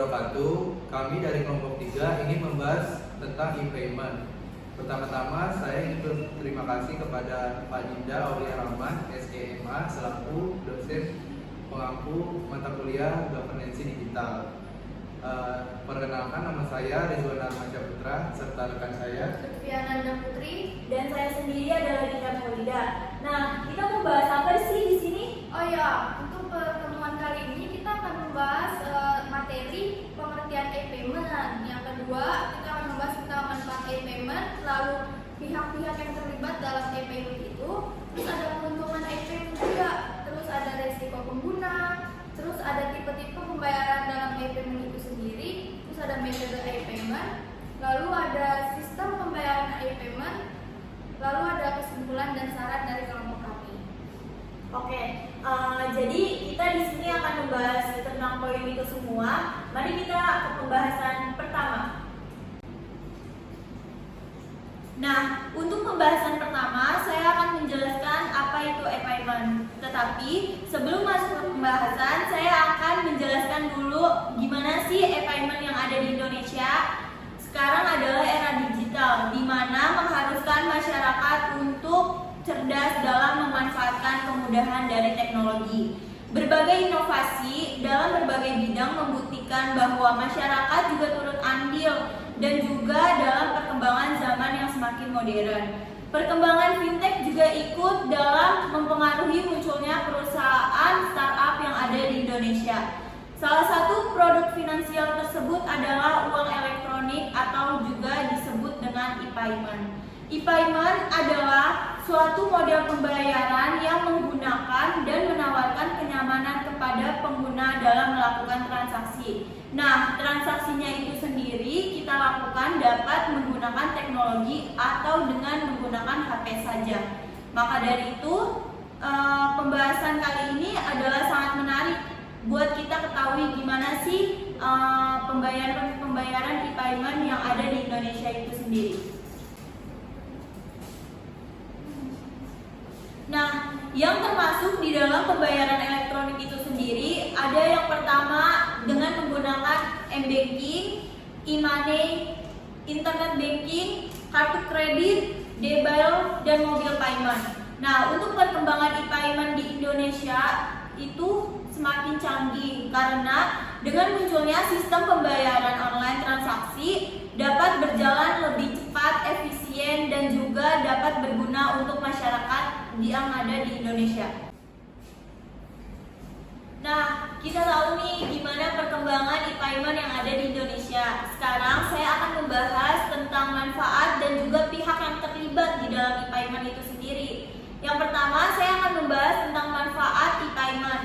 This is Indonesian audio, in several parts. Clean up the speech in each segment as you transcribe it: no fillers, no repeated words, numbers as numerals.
wabarakatuh. Kami dari kelompok 3 ingin membahas tentang e-payment. Pertama-tama saya ingin berterima kasih kepada Pak Dinda Aulia Rahman, SEMA, selaku dosen pengampu mata kuliah Governance Digital. Perkenalkan, nama saya Rizwan Armansyah Putra serta rekan saya Fiananda Putri, dan saya sendiri adalah Dinda Maulida. Nah, kita mau bahas apa sih di sini? Oh ya, untuk pertemuan kali ini kita akan membahas materi pengertian e-payment. Yang kedua, kita akan membahas tentang manfaat e-payment, lalu pihak-pihak yang terlibat dalam e-payment itu, terus ada keuntungan e-payment juga, terus ada resiko pengguna, terus ada tipe-tipe pembayaran dalam e-payment itu sendiri, terus ada metode e-payment, lalu ada sistem pembayaran e-payment, lalu ada kesimpulan dan saran dari kelompok kami. Oke, jadi kita di sini akan membahas tentang poin itu semua. Mari kita ke pembahasan pertama. Nah, untuk pembahasan pertama, saya akan menjelaskan apa itu e-payment. Tetapi sebelum masuk ke pembahasan, saya akan menjelaskan dulu gimana sih e-payment yang ada di Indonesia. Sekarang adalah era digital, di mana mengharuskan masyarakat untuk cerdas dalam memanfaatkan kemudahan dari teknologi. Berbagai inovasi dalam berbagai bidang membuktikan bahwa masyarakat juga turut andil dan juga dalam perkembangan zaman yang semakin modern. Perkembangan fintech juga ikut dalam mempengaruhi munculnya perusahaan startup yang ada di Indonesia. Salah satu produk finansial tersebut adalah uang elektronik atau juga disebut dengan e-payment. E-payment adalah suatu model pembayaran yang menggunakan dan menawarkan kenyamanan kepada pengguna dalam melakukan transaksi. Nah, transaksinya itu sendiri kita lakukan dapat menggunakan teknologi atau dengan menggunakan HP saja. Maka dari itu, pembahasan kali ini adalah sangat menarik buat kita ketahui gimana sih pembayaran e-payment yang ada di Indonesia itu sendiri. Nah, yang termasuk di dalam pembayaran elektronik itu sendiri ada yang pertama dengan menggunakan m-banking, e-money, internet banking, kartu kredit, debit, dan mobile payment. Nah, untuk perkembangan e-payment di Indonesia itu semakin canggih karena dengan munculnya sistem pembayaran online transaksi dapat berjalan lebih cepat, efisien, dan juga dapat berguna untuk masyarakat yang ada di Indonesia. Nah, kita tahu nih gimana perkembangan e-payment yang ada di Indonesia. Sekarang saya akan membahas tentang manfaat dan juga pihak yang terlibat di dalam e-payment itu sendiri. Yang pertama, saya akan membahas tentang manfaat e-payment.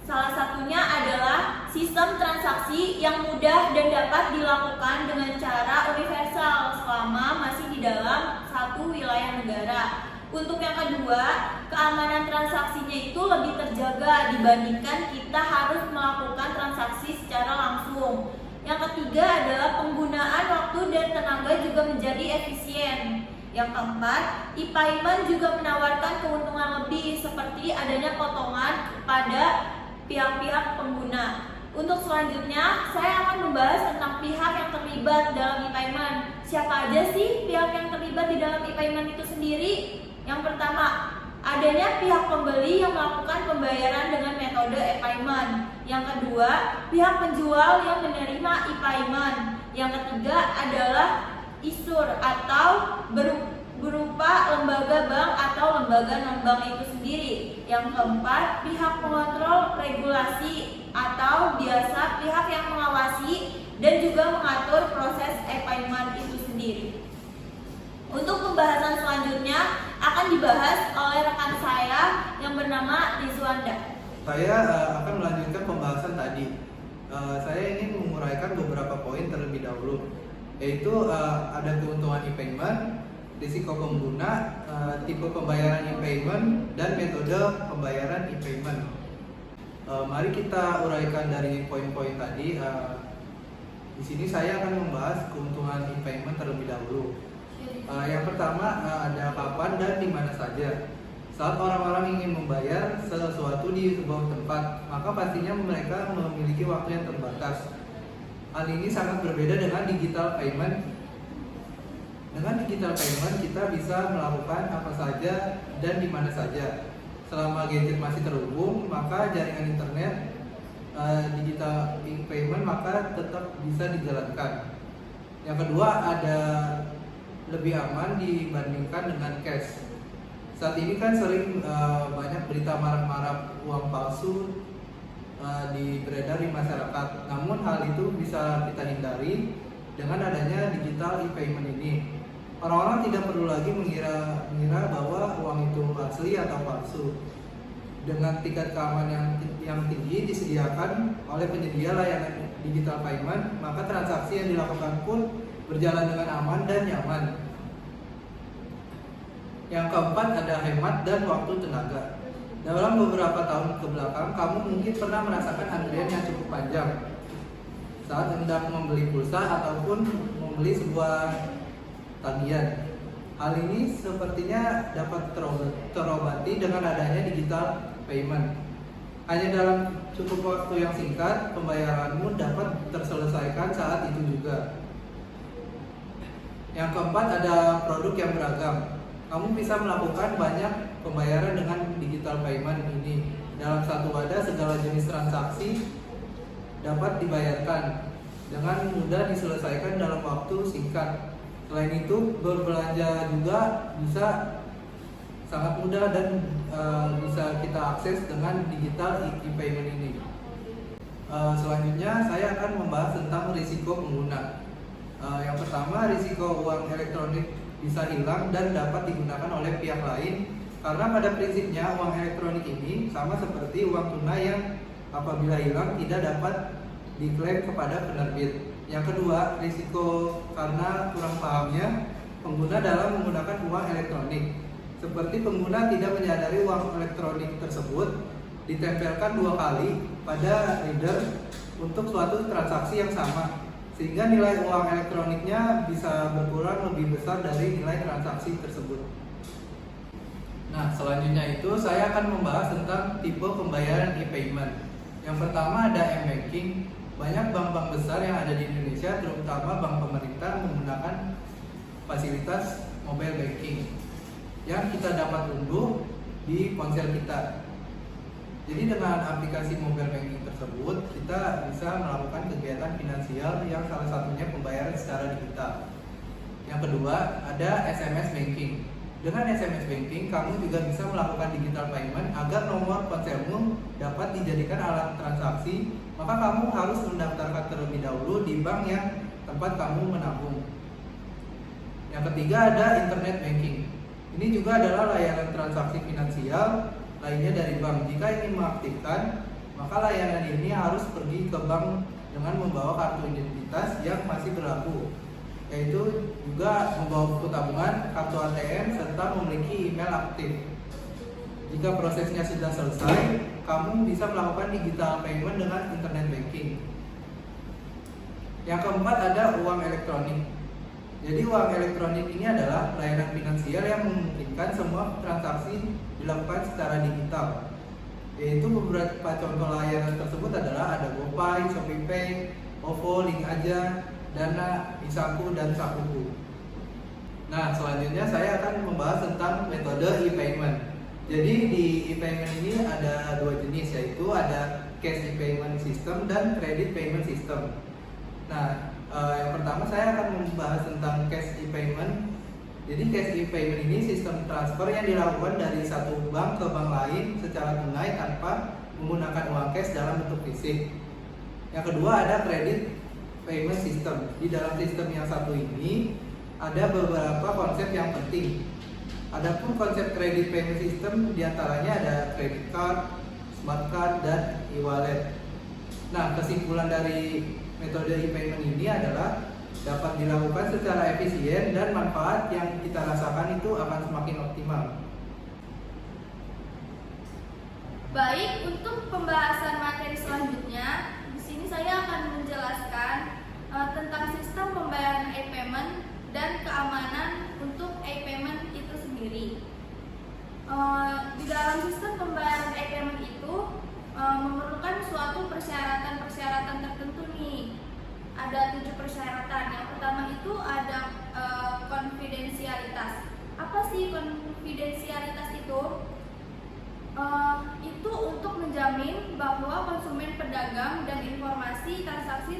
Salah satunya adalah sistem transaksi yang mudah dan dapat dilakukan dengan cara universal selama masih di dalam satu wilayah negara. Untuk yang kedua, keamanan transaksinya itu lebih terjaga dibandingkan kita harus melakukan transaksi secara langsung. Yang ketiga adalah penggunaan waktu dan tenaga juga menjadi efisien. Yang keempat, e-payment juga menawarkan keuntungan lebih seperti adanya potongan pada pihak-pihak pengguna. Untuk selanjutnya, saya akan membahas tentang pihak yang terlibat dalam e-payment. Siapa aja sih pihak yang terlibat di dalam e-payment itu sendiri? Yang pertama, adanya pihak pembeli yang melakukan pembayaran dengan metode e-payment. Yang kedua, pihak penjual yang menerima e-payment. Yang ketiga adalah issuer atau berupa lembaga bank atau lembaga non-bank itu sendiri. Yang keempat, pihak pengontrol regulasi atau biasa pihak yang mengawasi dan juga mengatur proses e-payment itu sendiri. Untuk pembahasan selanjutnya akan dibahas oleh rekan saya yang bernama Rizwanda. Saya akan melanjutkan pembahasan tadi. Saya ingin menguraikan beberapa poin terlebih dahulu, yaitu ada keuntungan e-payment, risiko pengguna, tipe pembayaran e-payment, dan metode pembayaran e-payment. Mari kita uraikan dari poin-poin tadi. Di sini saya akan membahas keuntungan e-payment terlebih dahulu. Yang pertama, ada kapan dan di mana saja. Saat orang-orang ingin membayar sesuatu di sebuah tempat, maka pastinya mereka memiliki waktu yang terbatas. Hal ini sangat berbeda dengan digital payment. Dengan digital payment kita bisa melakukan apa saja dan di mana saja. Selama gadget masih terhubung, maka jaringan internet digital payment maka tetap bisa dijalankan. Yang kedua, ada lebih aman dibandingkan dengan cash. Saat ini kan sering banyak berita marak-marak uang palsu beredar di masyarakat. Namun hal itu bisa kita hindari dengan adanya digital e-payment ini. Orang-orang tidak perlu lagi mengira bahwa uang itu asli atau palsu. Dengan tingkat keamanan yang tinggi disediakan oleh penyedia layanan digital payment, maka transaksi yang dilakukan pun berjalan dengan aman dan nyaman. Yang keempat, ada hemat dan waktu tenaga. Dalam beberapa tahun ke belakang, kamu mungkin pernah merasakan antrian yang cukup panjang saat hendak membeli pulsa ataupun membeli sebuah tagihan. Hal ini sepertinya dapat terobati dengan adanya digital payment. Hanya dalam cukup waktu yang singkat, pembayaranmu dapat terselesaikan saat itu juga. Yang keempat, ada produk yang beragam. Kamu bisa melakukan banyak pembayaran dengan digital payment ini. Dalam satu wadah, segala jenis transaksi dapat dibayarkan dengan mudah, diselesaikan dalam waktu singkat. Selain itu, berbelanja juga bisa sangat mudah dan bisa kita akses dengan digital e-payment ini. Selanjutnya saya akan membahas tentang risiko pengguna. Yang pertama, risiko uang elektronik bisa hilang dan dapat digunakan oleh pihak lain, karena pada prinsipnya uang elektronik ini sama seperti uang tunai yang apabila hilang tidak dapat diklaim kepada penerbit. Yang kedua, risiko karena kurang pahamnya pengguna dalam menggunakan uang elektronik. Seperti pengguna tidak menyadari uang elektronik tersebut ditempelkan 2 kali pada reader untuk suatu transaksi yang sama, sehingga nilai uang elektroniknya bisa berkurang lebih besar dari nilai transaksi tersebut. Nah, selanjutnya itu saya akan membahas tentang tipe pembayaran e-payment. Yang pertama ada m-banking. Banyak bank-bank besar yang ada di Indonesia, terutama bank pemerintah, menggunakan fasilitas mobile banking yang kita dapat unduh di ponsel kita. Jadi dengan aplikasi mobile banking tersebut, kita bisa melakukan kegiatan finansial yang salah satunya pembayaran secara digital. Yang kedua, ada SMS banking. Dengan SMS banking, kamu juga bisa melakukan digital payment agar nomor ponselmu dapat dijadikan alat transaksi. Maka kamu harus mendaftarkan terlebih dahulu di bank yang tempat kamu menabung. Yang ketiga, ada internet banking. Ini juga adalah layanan transaksi finansial lainnya dari bank. Jika ingin mengaktifkan, maka layanan ini harus pergi ke bank dengan membawa kartu identitas yang masih berlaku, yaitu juga membawa buku tabungan, kartu ATM, serta memiliki email aktif. Jika prosesnya sudah selesai, kamu bisa melakukan digital payment dengan internet banking. Yang keempat, ada uang elektronik. Jadi uang elektronik ini adalah layanan finansial yang memungkinkan semua transaksi dilakukan secara digital. Yaitu beberapa contoh layanan tersebut adalah ada GoPay, ShopeePay, OVO, Link Aja, Dana, Isaku, dan Sakuku. Nah, selanjutnya saya akan membahas tentang metode e-payment. Jadi di e-payment ini ada 2 jenis, yaitu ada cash e-payment system dan credit payment system. Nah, yang pertama saya akan membahas tentang cash e-payment. Jadi cash e-payment ini sistem transfer yang dilakukan dari satu bank ke bank lain secara tunai tanpa menggunakan uang cash dalam bentuk fisik. Yang kedua, ada credit payment system. Di dalam sistem yang satu ini ada beberapa konsep yang penting. Adapun konsep credit payment system diantaranya ada credit card, smart card, dan e-wallet. Nah, kesimpulan dari metode e-payment ini adalah dapat dilakukan secara efisien dan manfaat yang kita rasakan itu akan semakin optimal. Baik, untuk pembahasan materi selanjutnya, di sini saya akan menjelaskan tentang sistem pembayaran e-payment dan keamanan untuk e-payment itu sendiri. Di dalam sistem pembayaran e-payment itu memerlukan suatu persyaratan-persyaratan tertentu nih.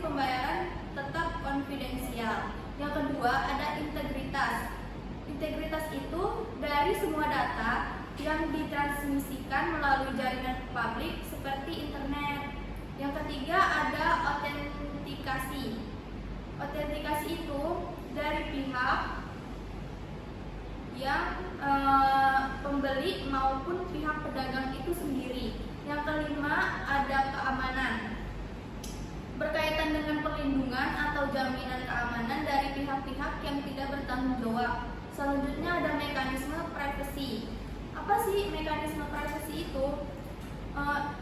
pembayaran tetap konfidensial. Yang kedua ada integritas. Integritas itu dari semua data yang ditransmisikan melalui jaringan publik seperti internet. Yang ketiga ada autentikasi. Autentikasi itu dari pihak yang pembeli maupun pihak pedagang itu sendiri. Yang kelima ada keamanan. Berkaitan dengan perlindungan atau jaminan keamanan dari pihak-pihak yang tidak bertanggung jawab. Selanjutnya ada mekanisme privasi. Apa sih mekanisme privasi itu?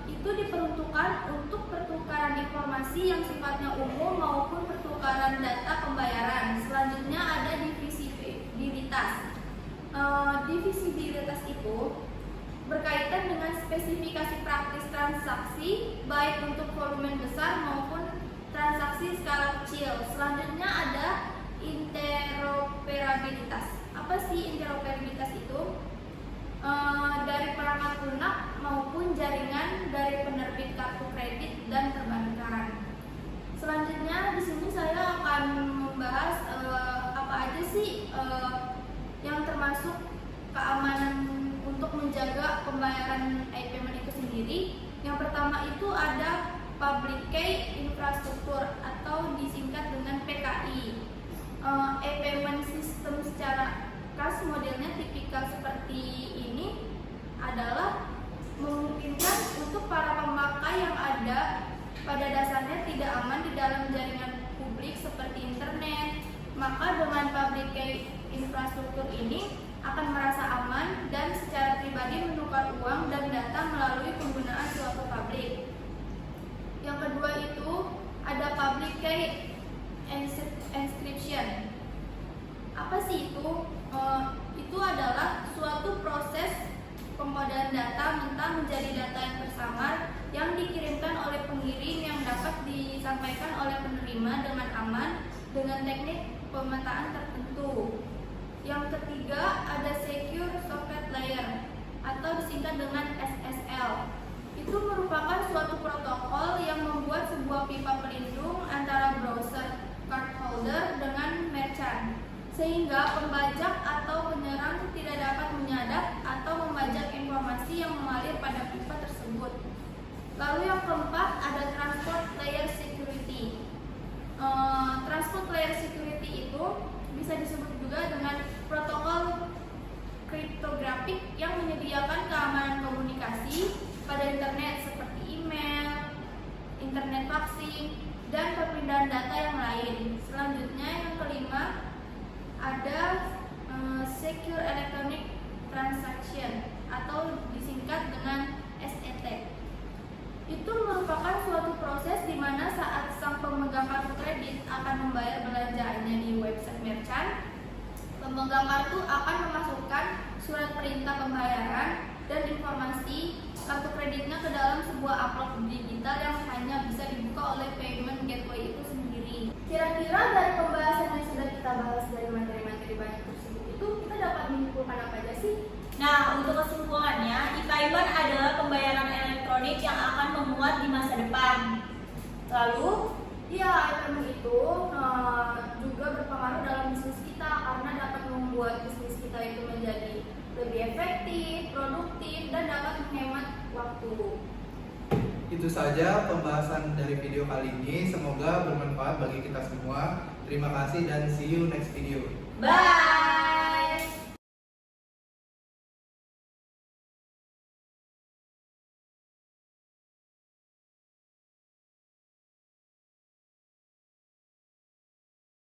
Itu diperuntukkan untuk pertukaran informasi yang sifatnya umum maupun pertukaran data pembayaran. Selanjutnya ada divisibilitas. Divisibilitas itu berkaitan dengan spesifikasi praktis transaksi baik untuk volume besar maupun transaksi skala kecil. Selanjutnya ada interoperabilitas. Apa sih interoperabilitas itu? Dari perangkat lunak maupun jaringan dari penerbit kartu kredit dan perbankan. Selanjutnya di sini saya akan membahas apa aja sih yang termasuk keamanan untuk menjaga pembayaran e-payment itu sendiri. Yang pertama itu ada public key infrastruktur atau disingkat dengan PKI. E-payment system secara khas modelnya tipikal seperti ini adalah memungkinkan untuk para pemakai yang ada pada dasarnya tidak aman di dalam jaringan publik seperti internet. Maka dengan public key infrastruktur ini akan merasa aman dan secara pribadi menukar uang dan data melalui penggunaan suatu publik. Yang kedua itu ada public key encryption. Apa sih itu? Itu adalah suatu proses pengkodaan data mentah menjadi data yang tersamar yang dikirimkan oleh pengirim yang dapat disampaikan oleh penerima dengan aman dengan teknik pemetaan tertentu. Yang ketiga ada Secure Socket Layer atau disingkat dengan SSL. Itu merupakan suatu protokol yang membuat sebuah pipa pelindung antara browser cardholder dengan merchant, sehingga pembajak atau penyerang tidak dapat menyadap atau membajak informasi yang mengalir pada pipa tersebut. Lalu yang keempat ada Transport Layer Security. Transport Layer Security itu bisa disebut juga dengan protokol kriptografik yang menyediakan keamanan komunikasi pada internet seperti email, internet faxing, dan perpindahan data yang lain. Selanjutnya yang kelima ada Secure Electronic Transaction atau disingkat dengan SET. Itu merupakan suatu proses di mana saat sang pemegang kartu kredit akan membayar belanjaannya di website merchant, pemegang kartu akan memasukkan surat perintah pembayaran dan informasi kartu kreditnya ke dalam sebuah amplop digital yang hanya bisa dibuka oleh payment gateway itu sendiri. Kira-kira dari pembahasan yang sudah kita bahas dari materi-materi banyak tersebut itu kita dapat menyimpulkan apa aja sih? Nah, untuk kesimpulannya, e-payment adalah pembayaran elektronik yang akan memuat di masa depan. Lalu, e-payment itu juga berpengaruh dalam bisnis kita karena dapat membuat bisnis kita itu menjadi lebih efektif, produktif, dan dapat menghemat waktu. Itu saja pembahasan dari video kali ini. Semoga bermanfaat bagi kita semua. Terima kasih dan see you next video. bye!